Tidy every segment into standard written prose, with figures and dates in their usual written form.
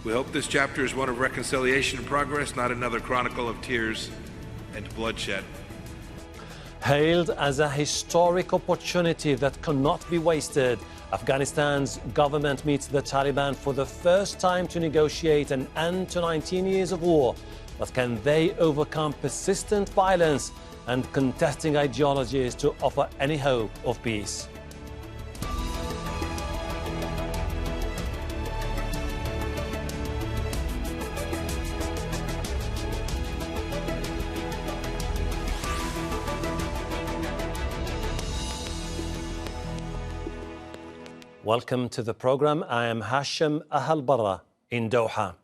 We hope this chapter is one of reconciliation and progress, not another chronicle of tears and bloodshed. Hailed as a historic opportunity that cannot be wasted, Afghanistan's government meets the Taliban for the first time to negotiate an end to 19 years of war. But can they overcome persistent violence and contesting ideologies to offer any hope of peace? Welcome to the program. I am Hashem Ahelbarra in Doha,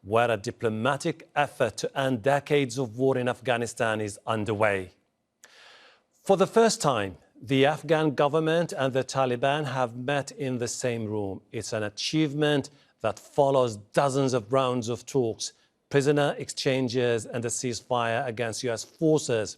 where a diplomatic effort to end decades of war in Afghanistan is underway. For the first time, the Afghan government and the Taliban have met in the same room. It's an achievement that follows dozens of rounds of talks, prisoner exchanges, and a ceasefire against US forces.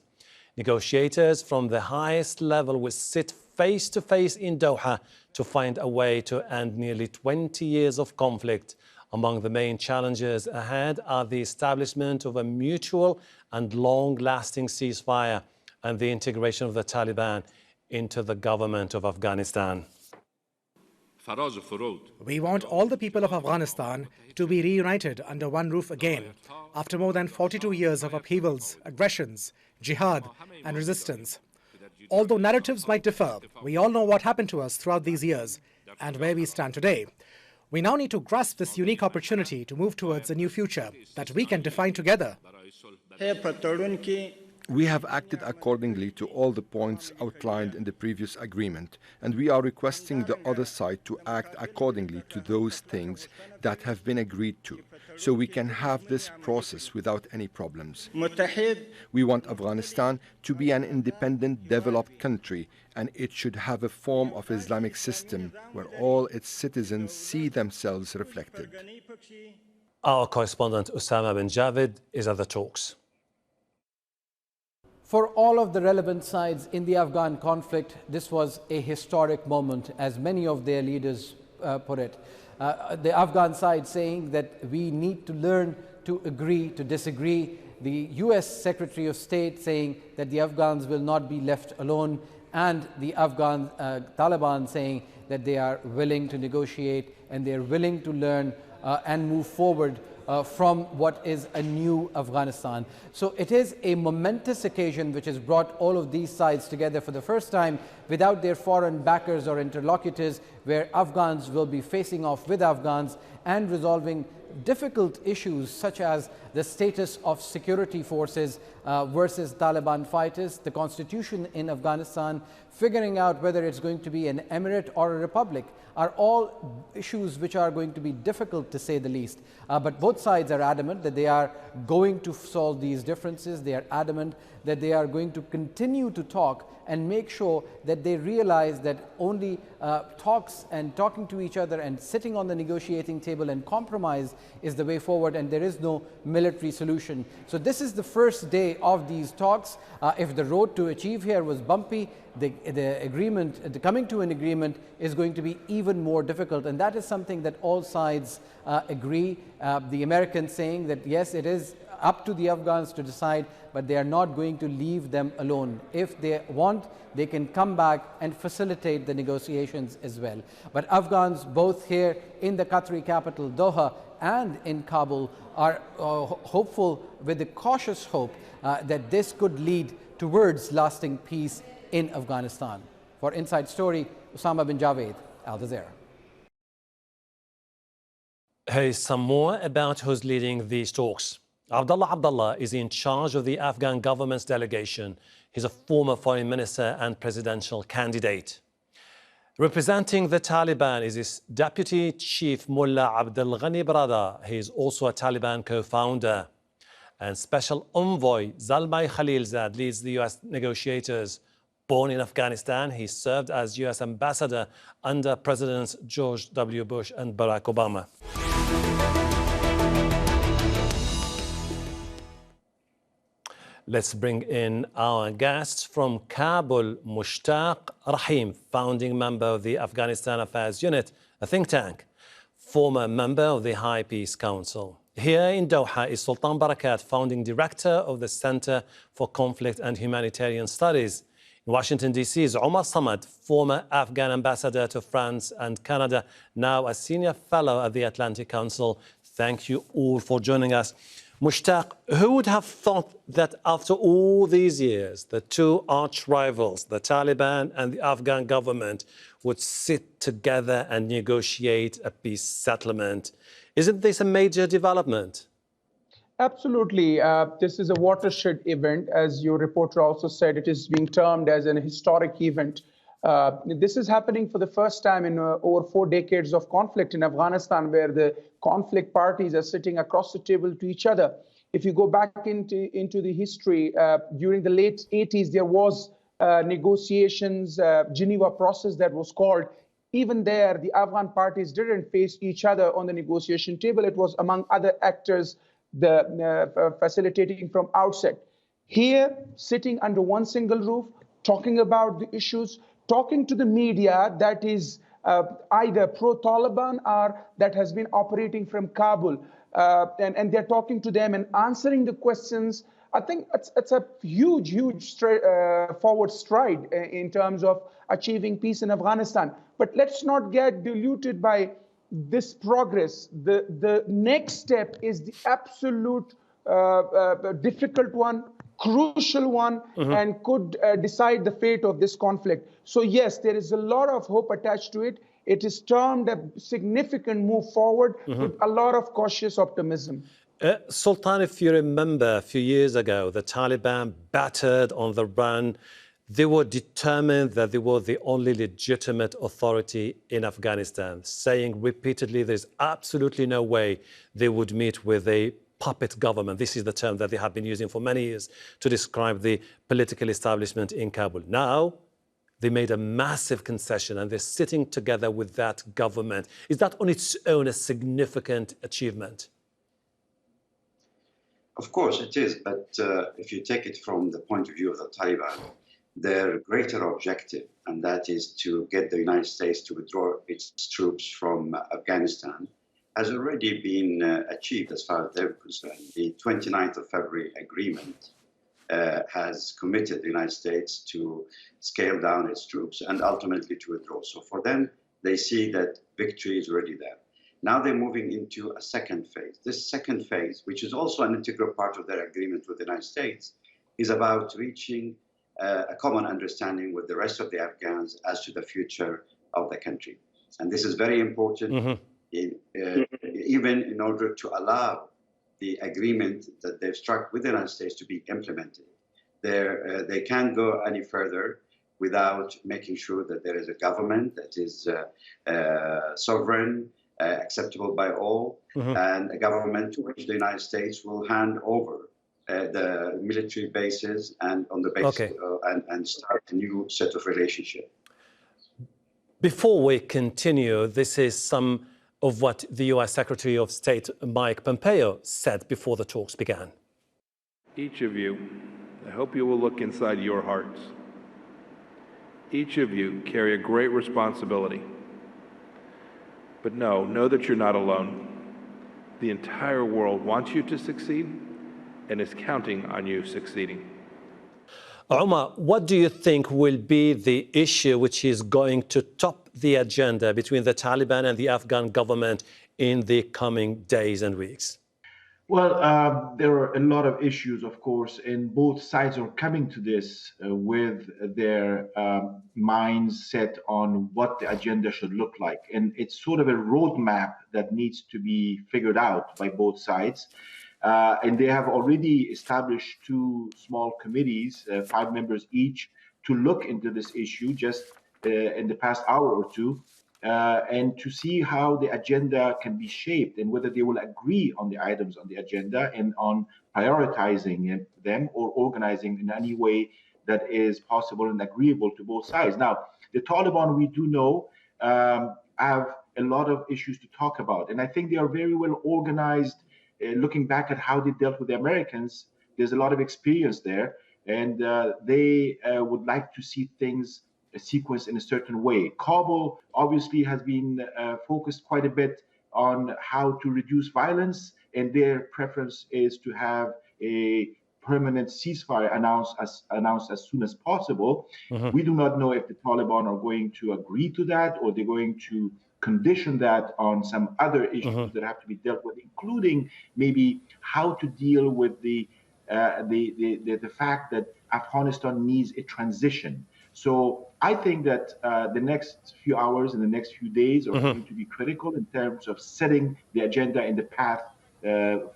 Negotiators from the highest level will sit face to face in Doha to find a way to end nearly 20 years of conflict. Among the main challenges ahead are the establishment of a mutual and long-lasting ceasefire and the integration of the Taliban into the government of Afghanistan. We want all the people of Afghanistan to be reunited under one roof again, after more than 42 years of upheavals, aggressions, jihad, and resistance. Although narratives might differ, we all know what happened to us throughout these years and where we stand today. We now need to grasp this unique opportunity to move towards a new future that we can define together. We have acted accordingly to all the points outlined in the previous agreement, and we are requesting the other side to act accordingly to those things that have been agreed to, so we can have this process without any problems. We want Afghanistan to be an independent, developed country, and it should have a form of Islamic system where all its citizens see themselves reflected. Our correspondent OSAMA bin JAVAID is at the talks. For all of the relevant sides in the Afghan conflict, this was a historic moment, as many of their leaders put it. The Afghan side saying that we need to learn to agree to disagree. The US Secretary of State saying that the Afghans will not be left alone, and the Afghan Taliban saying that they are willing to negotiate and they are willing to learn and move forward from what is a new Afghanistan. So it is a momentous occasion which has brought all of these sides together for the first time without their foreign backers or interlocutors, where Afghans will be facing off with Afghans and resolving difficult issues such as the status of security forces versus Taliban fighters, the constitution in Afghanistan, figuring out whether it's going to be an emirate or a republic, are all issues which are going to be difficult to say the least. But both sides are adamant that they are going to solve these differences. They are adamant that they are going to continue to talk and make sure that they realize that only talks and talking to each other and sitting on the negotiating table and compromise is the way forward, and there is no military solution. So this is the first day of these talks. If the road to achieve here was bumpy, the coming to an agreement is going to be even more difficult, and that is something that all sides agree. The Americans saying that yes, it is up to the Afghans to decide, but they are not going to leave them alone. If they want, they can come back and facilitate the negotiations as well. But Afghans, both here in the Qatari capital Doha and in Kabul, are hopeful, with a cautious hope that this could lead towards lasting peace in Afghanistan. For Inside Story, OSAMA bin JAVAID, Al Jazeera. Hey, some more about who's leading these talks. ABDULLAH is in charge of the Afghan government's delegation. He's a former foreign minister and presidential candidate. Representing the Taliban is his deputy chief, MULLAH BARADAR. He is also a Taliban co-founder. And special envoy Zalmay Khalilzad leads the US negotiators. Born in Afghanistan, he served as US ambassador under Presidents George W. Bush and Barack Obama. Let's bring in our guests from Kabul, Mushtaq Rahim, founding member of the Afghanistan Affairs Unit, a think tank. former member of the High Peace Council. Here in Doha is Sultan Barakat, founding director of the Center for Conflict and Humanitarian Studies. In Washington, D.C. is Omar, former Afghan ambassador to France and Canada, now a senior fellow at the Atlantic Council. Thank you all for joining us. Mushtaq, who would have thought that after all these years, the two arch rivals, the Taliban and the Afghan government, would sit together and negotiate a peace settlement? Isn't this a major development? Absolutely. This is a watershed event. As your reporter also said, it is being termed as an historic event. This is happening for the first time in over 4 decades of conflict in Afghanistan, where the conflict parties are sitting across the table to each other. If you go back into the history, during the late 80s, there was negotiations, Geneva process that was called. Even there, the Afghan parties didn't face each other on the negotiation table. It was among other actors, the facilitating from outset. Here, sitting under one single roof, talking about the issues, talking to the media that is either pro-Taliban or that has been operating from Kabul, and they're talking to them and answering the questions. I think it's a huge forward stride in terms of achieving peace in Afghanistan. But let's not get diluted by this progress. The next step is the absolute difficult one, crucial one, and could decide the fate of this conflict. So yes, there is a lot of hope attached to it. It is termed a significant move forward with a lot of cautious optimism. Sultan, if you remember a few years ago, the Taliban battered on the run. They were determined that they were the only legitimate authority in Afghanistan, saying repeatedly there's absolutely no way they would meet with a puppet government. This is the term that they have been using for many years to describe the political establishment in Kabul. Now, they made a massive concession and they're sitting together with that government. Is that on its own a significant achievement? Of course it is, but if you take it from the point of view of the Taliban, their greater objective, and that is to get the United States to withdraw its troops from Afghanistan, has already been achieved as far as they're concerned. The 29th of February agreement has committed the United States to scale down its troops and ultimately to withdraw. So for them, they see that victory is already there. Now they're moving into a second phase. This second phase, which is also an integral part of their agreement with the United States, is about reaching a common understanding with the rest of the Afghans as to the future of the country. And this is very important, even in order to allow the agreement that they've struck with the United States to be implemented. They can't go any further without making sure that there is a government that is sovereign, acceptable by all, and a government to which the United States will hand over the military bases and on the basis and start a new set of relationship. Before we continue, this is some of what the U.S. Secretary of State Mike Pompeo said before the talks began. Each of you, I hope you will look inside your hearts. Each of you carry a great responsibility. But know that you're not alone. The entire world wants you to succeed and is counting on you succeeding. Omar, what do you think will be the issue which is going to top the agenda between the Taliban and the Afghan government in the coming days and weeks? Well, there are a lot of issues, of course, and both sides are coming to this with their minds set on what the agenda should look like. And it's sort of a roadmap that needs to be figured out by both sides. And they have already established 2 small committees, 5 members each, to look into this issue just in the past hour or 2. And to see how the agenda can be shaped and whether they will agree on the items on the agenda and on prioritizing them or organizing in any way that is possible and agreeable to both sides. Now, the Taliban, we do know, have a lot of issues to talk about. And I think they are very well organized. Looking back at how they dealt with the Americans, there's a lot of experience there. And they would like to see things sequenced in a certain way. Kabul obviously has been focused quite a bit on how to reduce violence, and their preference is to have a permanent ceasefire announced as soon as possible. We do not know if the Taliban are going to agree to that, or they're going to condition that on some other issues that have to be dealt with, including maybe how to deal with the fact that Afghanistan needs a transition. So I think that the next few hours and the next few days are going to be critical in terms of setting the agenda and the path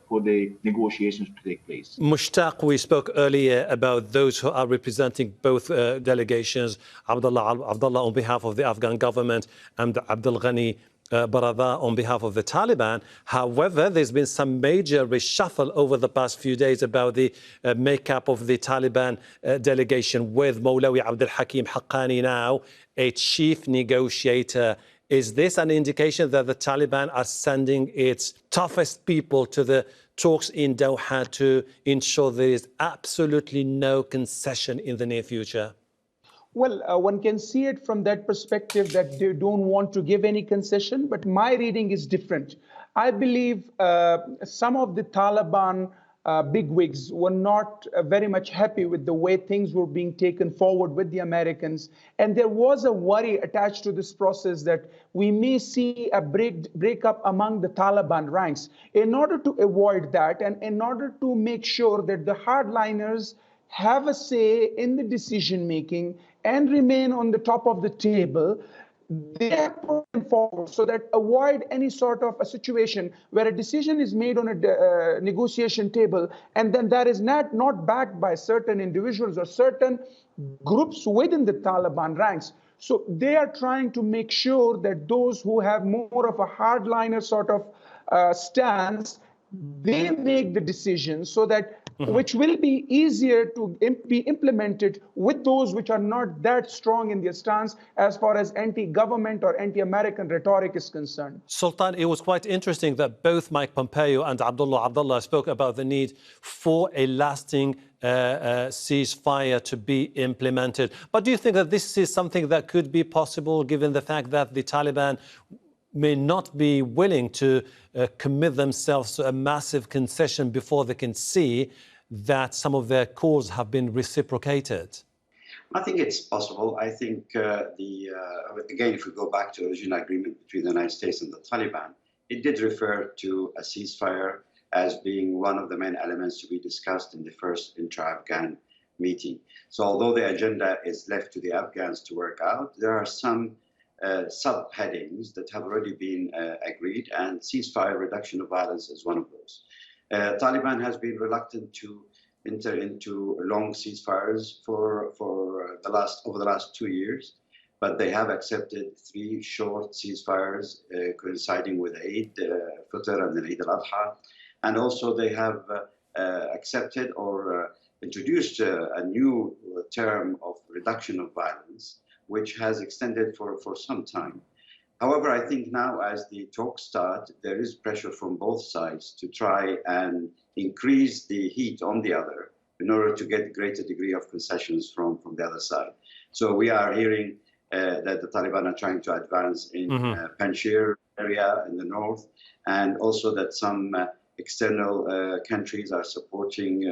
for the negotiations to take place. Mushtaq, we spoke earlier about those who are representing both delegations, ABDULLAH on behalf of the Afghan government and Abdul Ghani BARADAR on behalf of the Taliban. However, there's been some major reshuffle over the past few days about the makeup of the Taliban delegation, with Mawlawi Abdul Hakim Haqqani now a chief negotiator. Is this an indication that the Taliban are sending its toughest people to the talks in Doha to ensure there is absolutely no concession in the near future? Well, one can see it from that perspective, that they don't want to give any concession, but my reading is different. I believe some of the Taliban bigwigs were not very much happy with the way things were being taken forward with the Americans. And there was a worry attached to this process that we may see a breakup among the Taliban ranks. In order to avoid that, and in order to make sure that the hardliners have a say in the decision making and remain on the top of the table, they are putting forward so that avoid any sort of a situation where a decision is made on a negotiation table and then that is not backed by certain individuals or certain groups within the Taliban ranks. So they are trying to make sure that those who have more of a hardliner sort of stance, they make the decision so that which will be easier to be implemented with those which are not that strong in their stance as far as anti-government or anti-American rhetoric is concerned. Sultan, it was quite interesting that both Mike Pompeo and Abdullah spoke about the need for a lasting ceasefire to be implemented. But do you think that this is something that could be possible given the fact that the Taliban may not be willing to commit themselves to a massive concession before they can see that some of their calls have been reciprocated? I think it's possible. I think again, if we go back to the original agreement between the United States and the Taliban, it did refer to a ceasefire as being one of the main elements to be discussed in the first intra-Afghan meeting. So although the agenda is left to the Afghans to work out, there are some subheadings that have already been agreed, and ceasefire, reduction of violence is one of those. Taliban has been reluctant to enter into long ceasefires over the last 2 years, but they have accepted 3 short ceasefires coinciding with Eid Fitr and then Eid al-Adha, and also they have accepted or introduced a new term of reduction of violence, which has extended for some time. However, I think now as the talks start, there is pressure from both sides to try and increase the heat on the other in order to get a greater degree of concessions from the other side. So we are hearing that the Taliban are trying to advance in Panjshir area in the north, and also that some external countries are supporting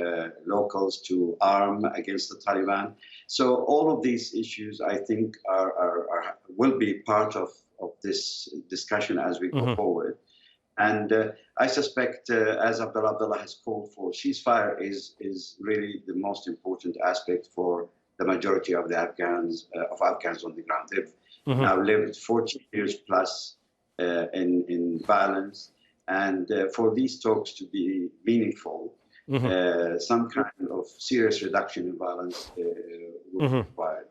locals to arm against the Taliban. So all of these issues, I think, will be part of this discussion as we go forward. And I suspect, as Abdullah has called for, ceasefire is really the most important aspect for the majority of the Afghans on the ground. They've now lived 40 years plus in violence. And for these talks to be meaningful, some kind of serious reduction in violence will be required.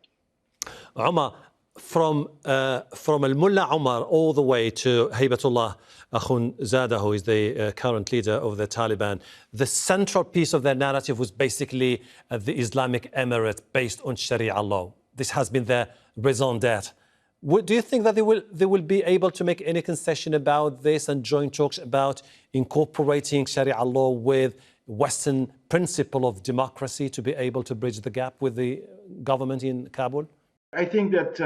Omar, from Al-Mullah Omar all the way to Haybatullah Akhundzada, who is the current leader of the Taliban, the central piece of their narrative was basically the Islamic Emirate based on Sharia law. This has been their raison d'etre. Do you think that they will be able to make any concession about this and join talks about incorporating Sharia law with Western principle of democracy to be able to bridge the gap with the government in Kabul? I think that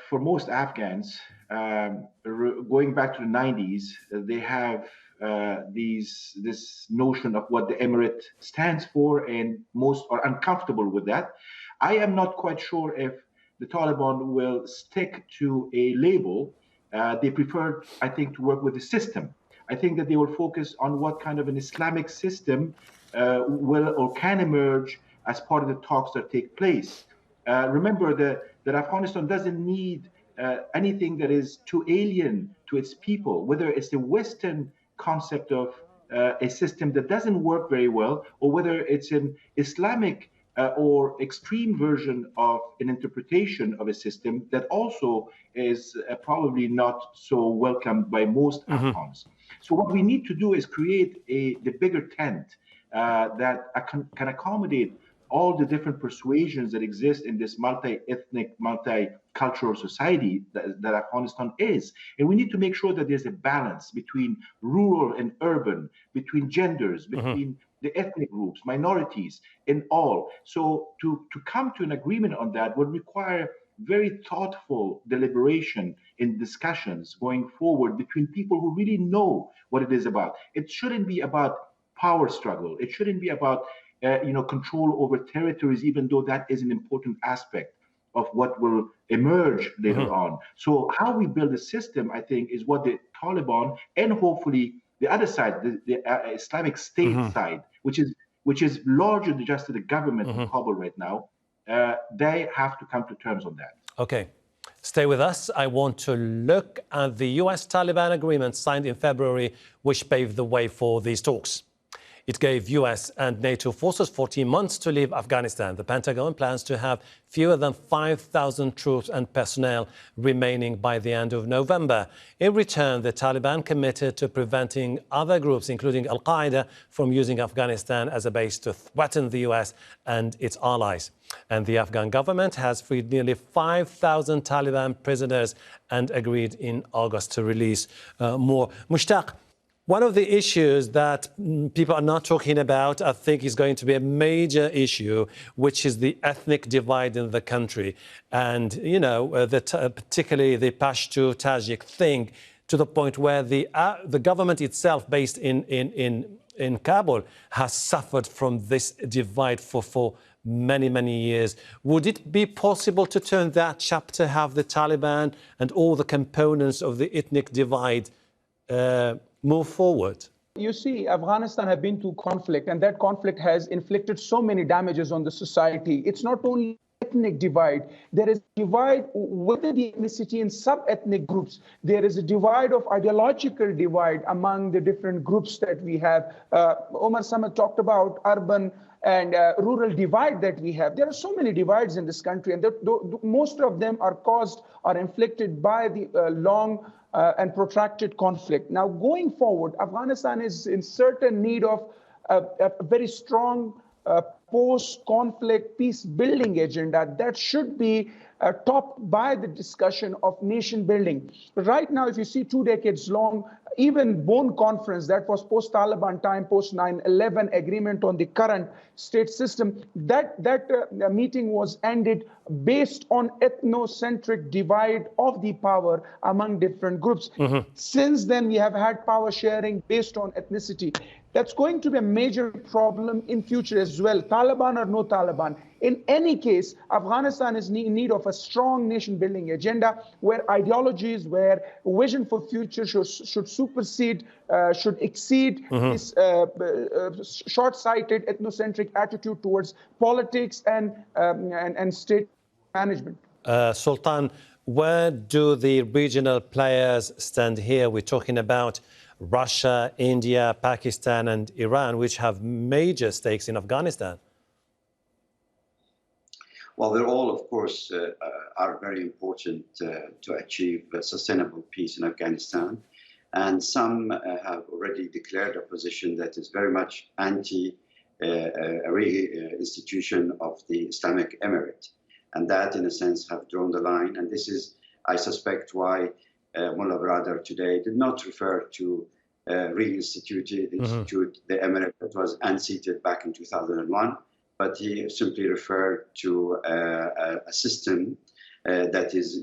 for most Afghans, going back to the 90s, they have this notion of what the emirate stands for, and most are uncomfortable with that. I am not quite sure if the Taliban will stick to a label. They prefer, I think, to work with the system. I think that they will focus on what kind of an Islamic system will or can emerge as part of the talks that take place. Remember that Afghanistan doesn't need anything that is too alien to its people, whether it's the Western concept of a system that doesn't work very well, or whether it's an Islamic or extreme version of an interpretation of a system that also is probably not so welcomed by most Afghans. So what we need to do is create the bigger tent that can accommodate all the different persuasions that exist in this multi-ethnic, multicultural society that Afghanistan is. And we need to make sure that there's a balance between rural and urban, between genders, between the ethnic groups, minorities, and all. So to come to an agreement on that would require very thoughtful deliberation in discussions going forward between people who really know what it is about. It shouldn't be about power struggle. It shouldn't be about control over territories, even though that is an important aspect of what will emerge later on. So how we build a system, I think, is what the Taliban and hopefully the other side, the Islamic State side, which is larger than just the government in Kabul right now, they have to come to terms on that. Okay. Stay with us. I want to look at the US-Taliban agreement signed in February, which paved the way for these talks. It gave US and NATO forces 14 months to leave Afghanistan. The Pentagon plans to have fewer than 5,000 troops and personnel remaining by the end of November. In return, the Taliban committed to preventing other groups, including Al-Qaeda, from using Afghanistan as a base to threaten the US and its allies. And the Afghan government has freed nearly 5,000 Taliban prisoners and agreed in August to release more. Mushtaq, one of the issues that people are not talking about, I think, is going to be a major issue, which is the ethnic divide in the country. And, particularly the Pashto Tajik thing, to the point where the government itself, based in Kabul, has suffered from this divide for many, many years. Would it be possible to turn that chapter, have the Taliban and all the components of the ethnic divide move forward? You see, Afghanistan have been through conflict, and that conflict has inflicted so many damages on the society. It's not only ethnic divide. There is a divide within the ethnicity and sub-ethnic groups. There is a divide of ideological divide among the different groups that we have. Omar talked about urban and rural divide that we have. There are so many divides in this country, and most of them are inflicted by the long and protracted conflict. Now, going forward, Afghanistan is in certain need of a very strong post-conflict peace-building agenda that should be topped by the discussion of nation building. Right now, if you see 2 decades long, even Bonn conference, that was post-Taliban time, post-9/11 agreement on the current state system, that meeting was ended based on ethnocentric divide of the power among different groups. Since then, we have had power sharing based on ethnicity. That's going to be a major problem in future as well, Taliban or no Taliban. In any case, Afghanistan is in need of a strong nation-building agenda where ideologies, where vision for future should supersede, should exceed this short-sighted, ethnocentric attitude towards politics and state management. Sultan, where do the regional players stand here? We're talking about Russia, India, Pakistan, and Iran, which have major stakes in Afghanistan. Well, they're all, of course, are very important to achieve sustainable peace in Afghanistan. And some have already declared a position that is very much anti-institution of the Islamic Emirate. And that, in a sense, have drawn the line. And this is, I suspect, why MULLAH BARADAR today did not refer to reinstitute the emirate that was unseated back in 2001, but he simply referred to a system that is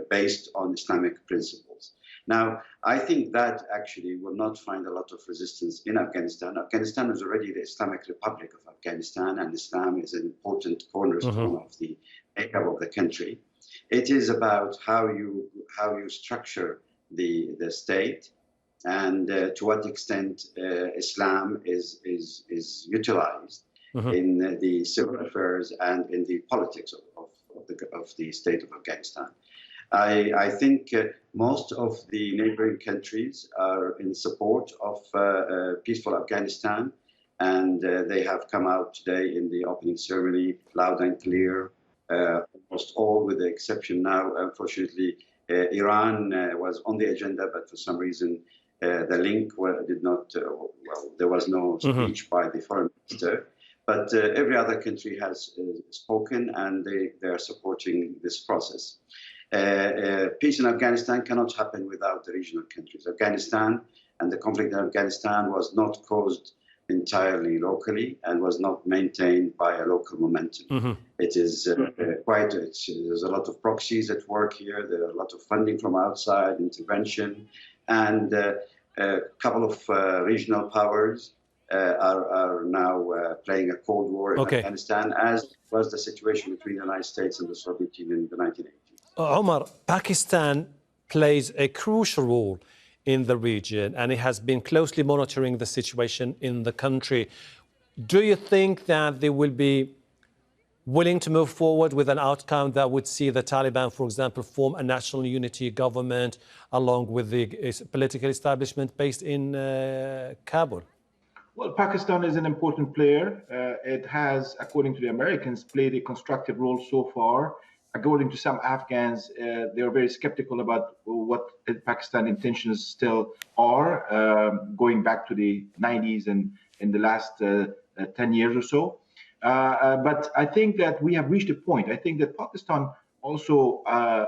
based on Islamic principles. Now, I think that actually will not find a lot of resistance in Afghanistan. Afghanistan is already the Islamic Republic of Afghanistan, and Islam is an important cornerstone of the makeup of the country. It is about how you structure the state, and to what extent Islam is utilized in the civil affairs and in the politics of the state of Afghanistan. I think most of the neighboring countries are in support of peaceful Afghanistan, and they have come out today in the opening ceremony loud and clear. Almost all, with the exception now, unfortunately, Iran was on the agenda, but for some reason the link did not, there was no speech by the foreign minister. But every other country has spoken, and they are supporting this process. Peace in Afghanistan cannot happen without the regional countries. Afghanistan and the conflict in Afghanistan was not caused entirely locally and was not maintained by a local momentum. It is there's a lot of proxies at work here. There are a lot of funding from outside, intervention, and a couple of regional powers are now playing a Cold War in Afghanistan, as was the situation between the United States and the Soviet Union in the 1980s. Omar, Pakistan plays a crucial role in the region, and it has been closely monitoring the situation in the country. Do you think that they will be willing to move forward with an outcome that would see the Taliban, for example, form a national unity government along with the political establishment based in Kabul? Well, Pakistan is an important player. It has, according to the Americans, played a constructive role so far. According to some Afghans, they are very skeptical about what Pakistan intentions still are, going back to the 90s and in the last 10 years or so. But I think that we have reached a point. I think that Pakistan also,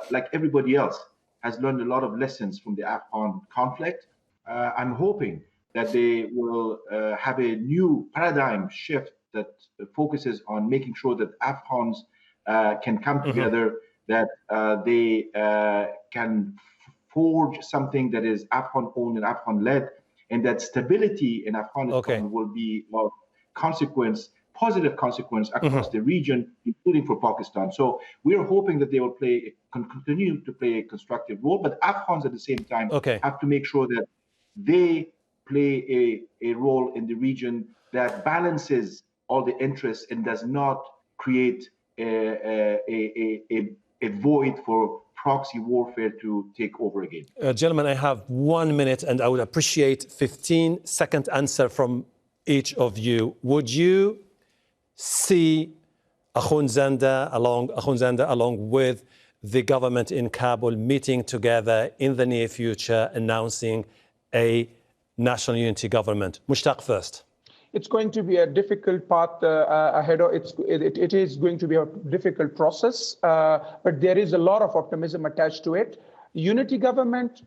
like everybody else, has learned a lot of lessons from the Afghan conflict. I'm hoping that they will have a new paradigm shift that focuses on making sure that Afghans can come together, that they can forge something that is Afghan-owned and Afghan-led, and that stability in Afghanistan will be of consequence, positive consequence across the region, including for Pakistan. So we are hoping that they will continue to play a constructive role, but Afghans at the same time have to make sure that they play a role in the region that balances all the interests and does not create a void for proxy warfare to take over again. Gentlemen, I have 1 minute, and I would appreciate 15-second answer from each of you. Would you see Akhundzada along with the government in Kabul meeting together in the near future, announcing a national unity government? Mushtaq first. It's going to be a difficult path ahead. It is going to be a difficult process, but there is a lot of optimism attached to it. Unity government,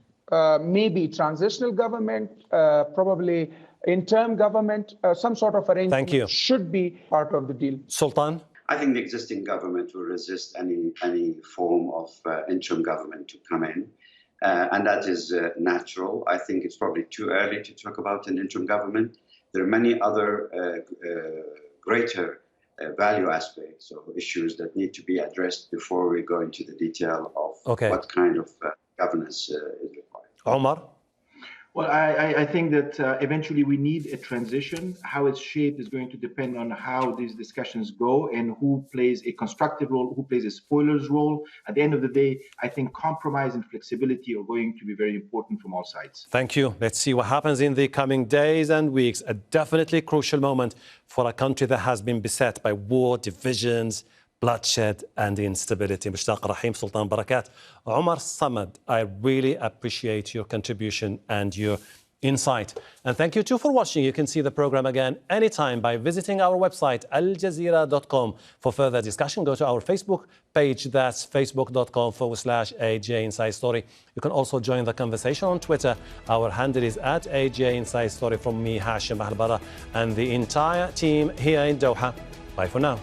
maybe transitional government, probably interim government, some sort of arrangement should be part of the deal. Sultan? I think the existing government will resist any form of interim government to come in. And that is natural. I think it's probably too early to talk about an interim government. There are many other greater value aspects or issues that need to be addressed before we go into the detail of what kind of governance is required. Omar? Well, I think that eventually we need a transition. How it's shaped is going to depend on how these discussions go and who plays a constructive role, who plays a spoiler's role. At the end of the day, I think compromise and flexibility are going to be very important from all sides. Thank you. Let's see what happens in the coming days and weeks. A definitely crucial moment for a country that has been beset by war, divisions, bloodshed and instability. Mushtaq Rahim, Sultan, Barakat. Omar Samad, I really appreciate your contribution and your insight. And thank you too for watching. You can see the program again anytime by visiting our website, aljazeera.com. For further discussion, go to our Facebook page. That's facebook.com/AJ Inside Story. You can also join the conversation on Twitter. Our handle is @AJ Inside Story. From me, Hashem, Ahelbarra, and the entire team here in Doha. Bye for now.